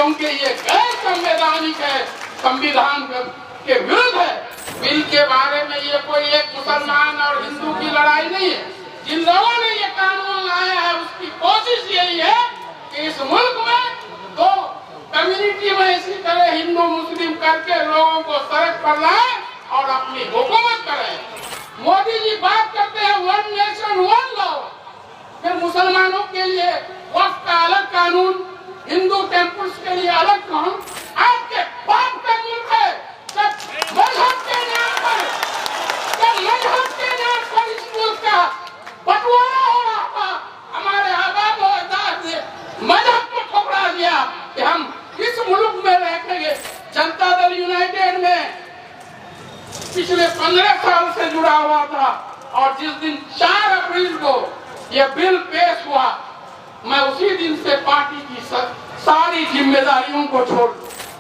क्योंकि ये गैर संवैधानिक है, संविधान के विरुद्ध है। बिल के बारे में ये कोई एक मुसलमान और हिंदू की लड़ाई नहीं है। जिन लोगों ने ये कानून लाया है उसकी कोशिश यही है कि इस मुल्क में दो कम्युनिटी में इसी तरह हिंदू मुस्लिम करके लोगों को सड़क पर लाए और अपनी हुकूमत करें। मोदी जी बात करते हैं वन नेशन वन लॉ, फिर मुसलमानों के लिए वक्फ का अलग कानून, हिंदू टेम्पल्स के लिए अलग कानून। आपके बाप का मुल्क है। जब मजहब के नाम पर इस मुल्क का बंटवारा हो रहा था, हमारे आबाद और अजदाद ने मजहब को ठुकरा दिया कि हम इस मुल्क में रहेंगे। जनता दल यूनाइटेड में पिछले 15 साल से जुड़ा हुआ था और जिस दिन 4 अप्रैल को यह बिल पेश हुआ, मैं उसी दिन से पार्टी की सारी जिम्मेदारियों को छोड़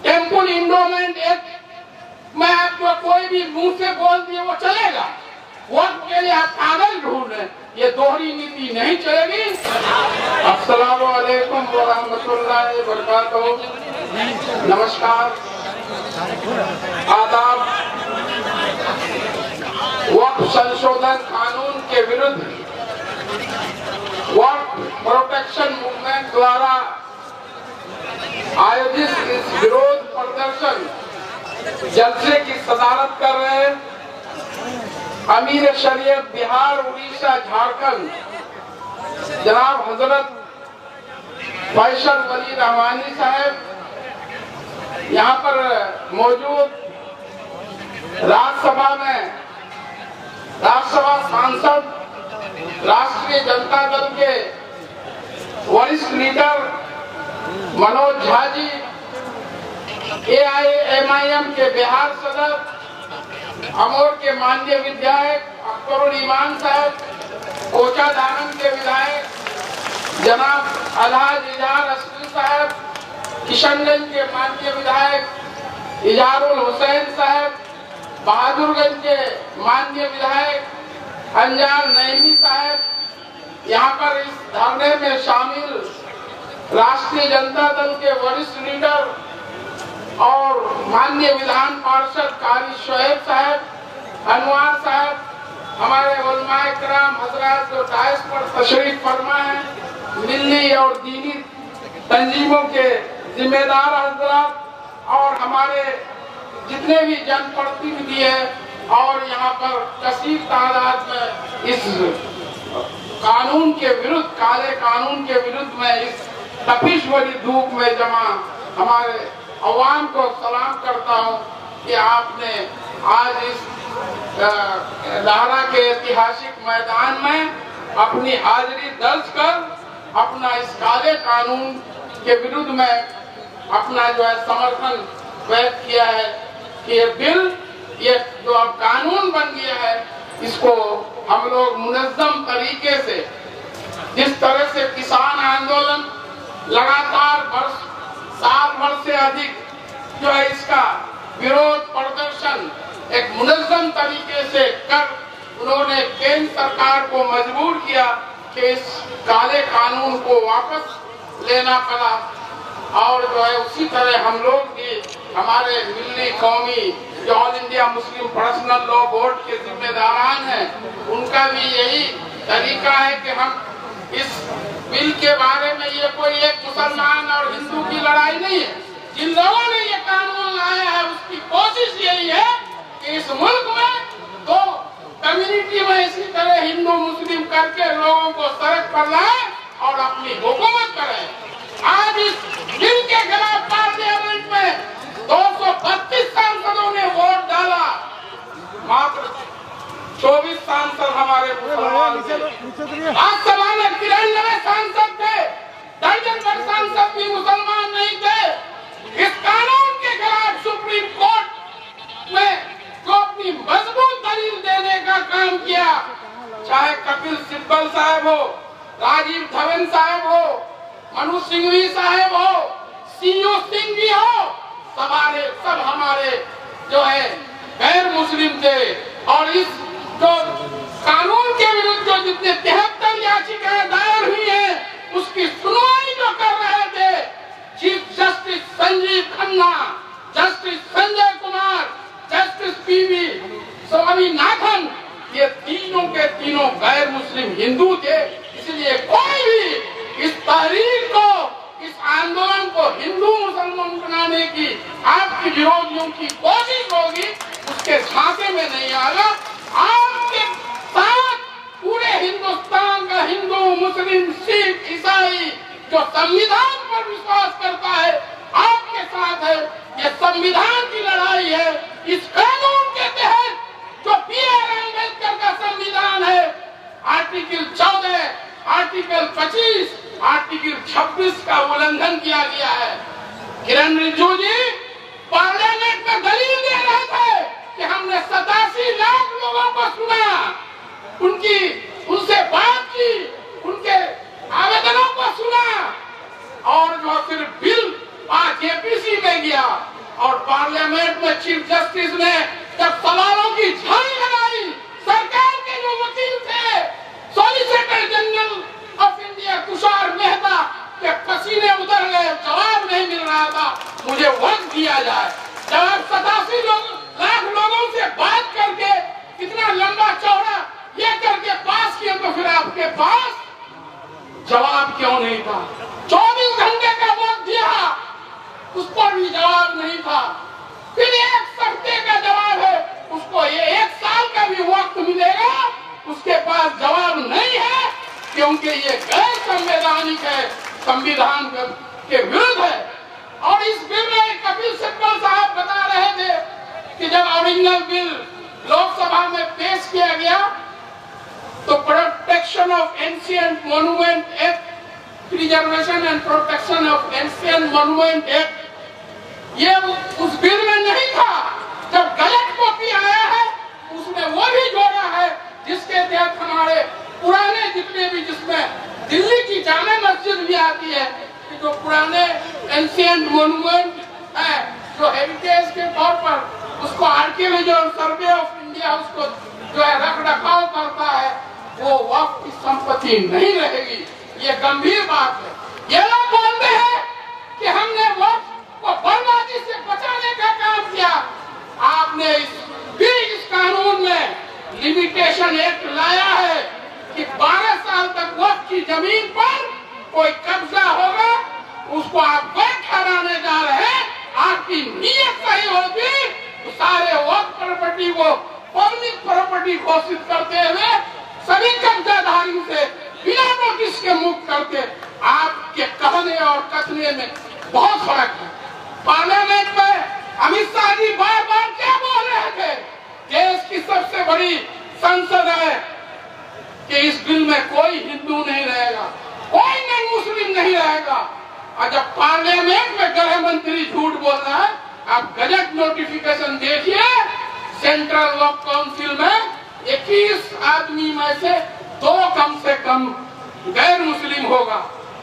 टेम्पल इंडोमेंट एक्ट मैं आपको कोई भी मुंह से बोल दिए वो चलेगा। वक्त के लिए आप कागज ढूंढ रहे, ये दोहरी नीति नहीं चलेगी। अस्सलामु अलैकुम व रहमतुल्लाहि व बरकातहू। नमस्कार, आदाब। वक्फ संशोधन कानून के विरुद्ध वक्फ प्रोटेक्शन मूवमेंट द्वारा आयोजित इस विरोध प्रदर्शन जलसे की सदारत कर रहे अमीर शरीयत बिहार, उड़ीसा, झारखंड जनाब हजरत फैसल वली रहमानी साहब, यहाँ पर मौजूद राज्यसभा में राज्यसभा सांसद, राष्ट्रीय जनता दल के वरिष्ठ लीडर मनोज झा जी, AIMIM के बिहार सदर, अमोर के माननीय विधायक अख्तरुल ईमान साहब, कोचा दानम के विधायक जनाब अलहाज इजहार अस्मी साहब, किशनगंज के माननीय विधायक इजहारुल हुसैन साहब, बहादुरगंज के माननीय विधायक अंजार नईमी साहब, यहाँ पर इस धरने में शामिल राष्ट्रीय जनता दल के वरिष्ठ लीडर और माननीय विधान पार्षद कारी शोएब साहब, अनवार साहब, हमारे उलमाए किराम हजरात जो डायस पर तशरीफ फरमा है, मिलनी और दीनी तंजीमों के जिम्मेदार हजरात और हमारे जितने भी जनप्रतिनिधि हैं और यहाँ पर कसीर तादाद में इस कानून के विरुद्ध, काले कानून के विरुद्ध में इस तपिश भरी धूप में जमा हमारे अवाम को सलाम करता हूँ कि आपने आज इस लाहरा के ऐतिहासिक मैदान में अपनी हाजिरी दर्ज कर अपना इस काले कानून के विरुद्ध में अपना जो है समर्थन व्यक्त किया है कि ये बिल, ये जो अब कानून बन गया है, इसको हम लोग मुनज़्ज़म तरीके से, जिस तरह से किसान आंदोलन लगातार साल भर से अधिक जो है इसका विरोध प्रदर्शन एक मुनज़्ज़म तरीके से कर उन्होंने केंद्र सरकार को मजबूर किया कि इस काले कानून को वापस लेना पड़ा। और जो है उसी तरह हम लोग भी, हमारे मिल्ली कौमी जो all India Muslim personal law board के जिम्मेदारान हैं, उनका भी यही तरीका है कि हम इस बिल के बारे में ये कोई एक मुसलमान और हिंदू की लड़ाई नहीं है। जिन लोगों ने ये कानून लाया है उसकी कोशिश यही है कि इस मुल्क में दो कम्युनिटी में इसी तरह हिंदू मुस्लिम करके लोगों को सड़क पर लाए और अपनी हुकूमत करें। आज इस बिल के खिलाफ पार्लियामेंट में 232 सांसदों ने वोट डाला, मात्र 24 सांसद हमारे मुसलमान थे। आज सभा में 93 सांसद थे, दर्जन भर सांसद भी मुसलमान नहीं थे। इस कानून के खिलाफ सुप्रीम कोर्ट में जो अपनी मजबूत दलील देने का काम किया, चाहे कपिल सिब्बल साहब हो, राजीव धवन साहब हो, मनु सिंघवी साहब हो, सीयू सिंह जी हो, सब हमारे जो है गैर मुस्लिम थे। और इस जो कानून के विरुद्ध जो जितने 73 याचिकाएं दायर हुई हैं, उसकी सुनवाई जो कर रहे थे चीफ जस्टिस स्वामीनाथन, ये तीनों के तीनों गैर मुस्लिम हिंदू थे। इसलिए कोई भी इस तहरीक को, इस आंदोलन को हिंदू मुसलमान बनाने की आपके विरोधियों की कोशिश होगी, उसके झांसे में नहीं आएगा। आपके साथ पूरे हिंदुस्तान का हिंदू, मुस्लिम, सिख, ईसाई जो संविधान पर विश्वास करता है, आपके साथ है। ये संविधान की लड़ाई है। इस कानून के तहत जो B.R. अम्बेडकर का संविधान है, आर्टिकल 14, आर्टिकल 25, आर्टिकल 26 का उल्लंघन किया गया है। किरण रिजिजू जी पार्लियामेंट में दलील दे रहे थे कि हमने 87 लाख लोगों को सुना, उनसे बात की, उनके आवेदनों को सुना, और जो फिर बिल आज APC में गया और पार्लियामेंट में चीफ जस्टिस ने जब सवालों की झाड़ी लगाई, सरकार के जो वकील थे, solicitor general of India Tushar Mehta के पसीने उतर गए, जवाब नहीं मिल रहा था। मुझे वक्त दिया जाए। जब आप 87 लाख लोगों से बात करके इतना लंबा चौड़ा ये करके पास किया, तो फिर आपके पास जवाब क्यों नहीं था? 24 घंटे का वक्त दिया, उस पर भी जवाब नहीं था। फिर 1 हफ्ते का जवाब है, उसको ये 1 साल का भी वक्त मिलेगा, उसके पास जवाब नहीं है, क्योंकि ये गैर संवैधानिक है, संविधान के विरुद्ध है। और इस बिल में कपिल सिब्बल साहब बता रहे थे कि जब ओरिजिनल बिल लोकसभा में पेश किया गया तो protection of ancient monument act, preservation and protection of ancient monument act, ये उस बिल में नहीं था। जब गलत कॉपी आया है उसमें वो भी जोड़ा है, जिसके तहत हमारे पुराने जितने भी, जिसमें दिल्ली की जामा मस्जिद भी आती है, कि जो पुराने एंशिएंट मॉन्यूमेंट है, जो हेरिटेज के तौर पर उसको आर्कियोलॉजी और सर्वे ऑफ इंडिया उसको जो है रख रखाव करता है, वो वक्फ की संपत्ति नहीं रहेगी। ये गंभीर बात है। ये लोग बोलते हैं कि हमने वक्फ को बर्बादी से बचाने का काम किया। आपने इस कानून में लिमिटेशन एक्ट लाया है कि 12 साल तक वक्फ की जमीन पर कोई कब्जा होगा, उसको आप वैध ठहराने जा रहे हैं। आपकी नीयत सही होगी तो सारे वक्फ प्रॉपर्टी को पब्लिक प्रॉपर्टी घोषित करते हुए सभी कब्जाधारियों से बिना नोटिस के मुक्त करते। आपके कहने और कथने में बहुत फर्क है। पार्लियामेंट में अमित शाह जी बार बार क्या बोल रहे थे? देश की सबसे बड़ी संसद है कि इस बिल में कोई हिंदू नहीं रहेगा, कोई नॉन मुस्लिम नहीं रहेगा। और जब पार्लियामेंट में गृह मंत्री झूठ बोल रहा है, आप गजट नोटिफिकेशन देखिए, सेंट्रल वक्फ काउंसिल में 21 आदमी में से 2 कम से कम गैर मुस्लिम होगा।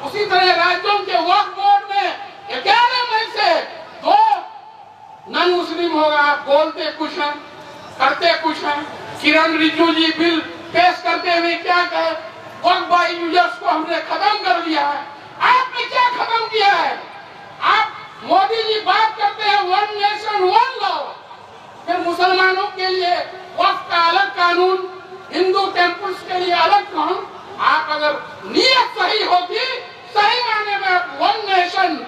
उसी तरह राज्यों के वक्फ बोर्ड में 11 में से 2 नॉन मुस्लिम होगा। आप बोलते कुछ हैं, करते कुछ हैं। किरण रिजिजू जी बिल पेश करते हुए क्या कहे? वक्फ बाय यूजर्स को हमने खत्म कर दिया है। आपने क्या खत्म किया है? आप मोदी जी बात करते हैं 1 नेशन 1 लॉ, फिर मुसलमानों के लिए वक्फ का अलग कानून, हिंदू टेम्पल्स के लिए अलग कानून। आप अगर नीयत सही होती, सही मायने में 1 नेशन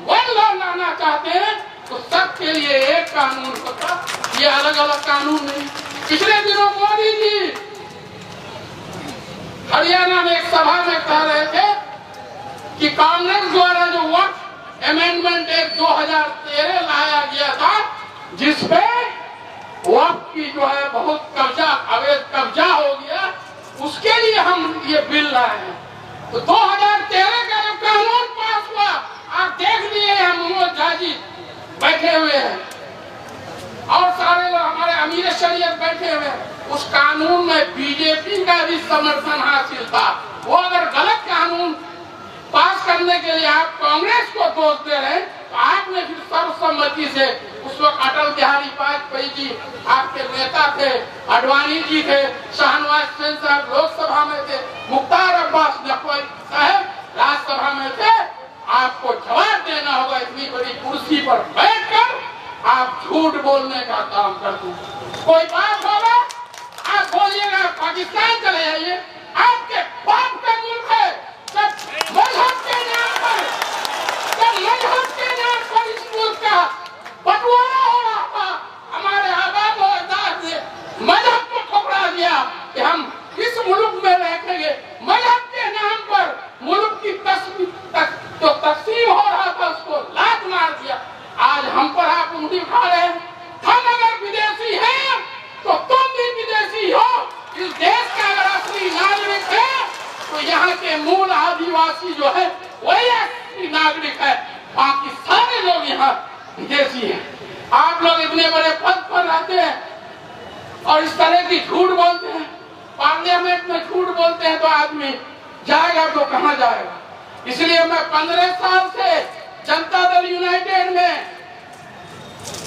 1 लॉ लाना चाहते हैं तो सबके लिए एक कानून होता, ये अलग अलग कानून नहीं। पिछले दिनों मोदी जी हरियाणा में एक सभा में कह रहे थे कि कांग्रेस द्वारा जो वक्फ अमेंडमेंट एक्ट 2013 लाया गया था, जिसपे वक्फ की जो है बहुत कब्जा, अवैध कब्जा हो गया, उसके लिए हम ये बिल लाए हैं। तो 2013 का जो कानून पास हुआ, आप देख लिए हैं, मनोज झा जी बैठे हुए हैं और सारे लोग हमारे अमीर शरीयत बैठे हुए हैं। उस कानून में बीजेपी का भी समर्थन हासिल था। वो अगर गलत कानून पास करने के लिए आप कांग्रेस को दोष दे रहे हैं, तो आपने फिर सर्वसम्मति से, उस वक्त अटल बिहारी वाजपेयी जी आपके नेता थे, आडवाणी जी थे, शाहनवाज हुसैन साहब लोकसभा में थे, मुख्तार अब्बास नकवी साहब राज्यसभा में थे। आपको जवाब देना होगा। इतनी बड़ी कुर्सी पर बैठकर आप झूठ बोलने का काम करते हैं। कोई बात होगा यहाँ के मूल आदिवासी जो है वही असली नागरिक है, बाकी सारे लोग यहाँ विदेशी हैं। आप लोग इतने बड़े पद पर रहते हैं और इस तरह की झूठ बोलते हैं, पार्लियामेंट में झूठ बोलते हैं, तो आदमी जाएगा तो कहाँ जाएगा। इसलिए मैं 15 साल से जनता दल यूनाइटेड में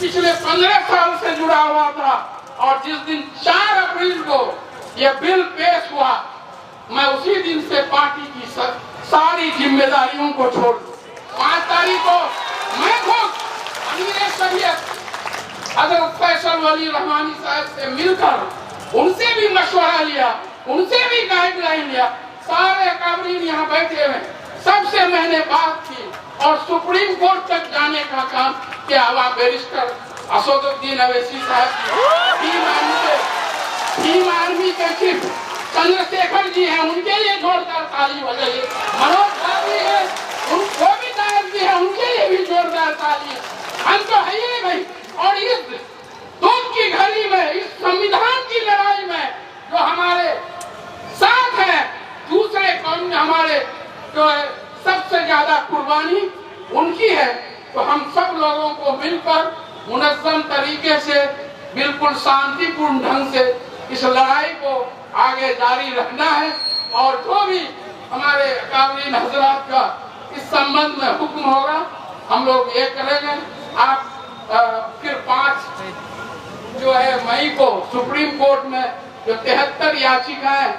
पिछले 15 साल से जुड़ा हुआ था, और जिस दिन 4 अप्रैल को यह बिल पेश हुआ, मैं उसी दिन से पार्टी की सारी जिम्मेदारियों को छोड़ दूं। 5 तारीख को मैं खुद अमीर शरीयत हजरत फैसल वली रहमानी साहब से मिलकर उनसे भी मशवरा लिया, उनसे भी गाइडलाइन लिया। सारे काबरीन यहाँ बैठे हुए, सबसे मैंने बात की और सुप्रीम कोर्ट तक जाने का काम किया हुआ। बैरिस्टर असदुद्दीन अवैसी साहब टीम आर्मी के चीफ चंद्रशेखर जी हैं, उनके लिए जोरदार ताली बजाइए। मनोज भाभी है, उनको भी नायक जी है, उनके लिए भी जोरदार ताली। हम तो है ही भाई। और इस दुख की घड़ी में, इस संविधान की लड़ाई में जो हमारे साथ है, दूसरे कौम में हमारे जो है सबसे ज्यादा कुर्बानी उनकी है। तो हम सब लोगों को मिलकर मुनज़्ज़म तरीके से, बिल्कुल शांतिपूर्ण ढंग से इस लड़ाई को आगे जारी रखना है। और जो भी हमारे काबरीन हजरात का इस संबंध में हुक्म होगा, हम लोग ये करेंगे। आप फिर 5 जो है मई को सुप्रीम कोर्ट में जो 73 याचिकाएं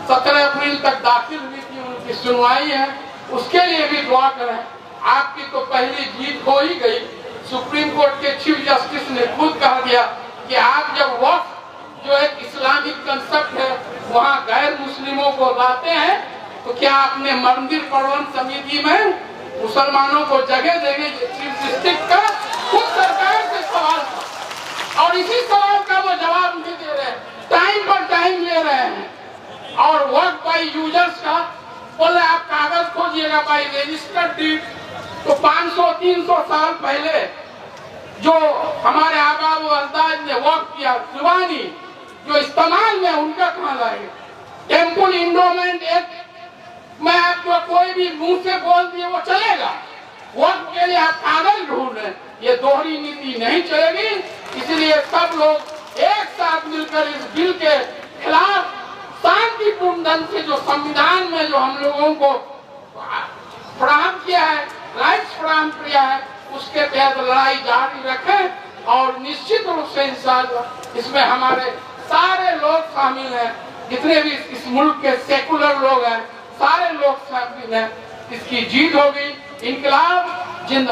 17 अप्रैल तक दाखिल हुई थी, उनकी सुनवाई है, उसके लिए भी दुआ करें। आपकी तो पहली जीत हो ही गई। सुप्रीम कोर्ट के चीफ जस्टिस ने खुद कह दिया कि आप जब वक्फ जो एक इस्लामिक कंसेप्ट है वहाँ गैर मुस्लिमों को लाते हैं, तो क्या आपने मंदिर प्रबंध समिति में मुसलमानों को जगह देंगे? चीफ जस्टिस का खुद सरकार से सवाल था, और इसी सवाल का वो जवाब नहीं दे रहे, टाइम पर टाइम ले रहे हैं। और वर्क बाई यूजर्स का बोले आप कागज खोजिएगा बाई रजिस्टर्ड डीड, तो 500-300 साल पहले जो हमारे आबा व अजदाद ने वक्त किया, जुबानी जो इस्तेमाल में, उनका कहाँ लाएंगे? टेम्पल इंडोमेंट एक्ट में आपको कोई भी मुंह से बोल दिए वो चलेगा, वक्त के लिए आप कागज ढूंढ रहे हैं, ये दोहरी नीति नहीं चलेगी। इसलिए सब लोग एक साथ मिलकर इस बिल के खिलाफ शांतिपूर्ण ढंग से, जो संविधान में जो हम लोगों को प्रदान किया है, राइट्स प्रदान किया है, उसके तहत लड़ाई जारी रखें। और निश्चित रूप से इंशाअल्लाह इसमें हमारे सारे लोग शामिल हैं, जितने भी इस मुल्क के सेकुलर लोग हैं, सारे लोग शामिल हैं। इसकी जीत होगी। इंकलाब जिंदाबाद।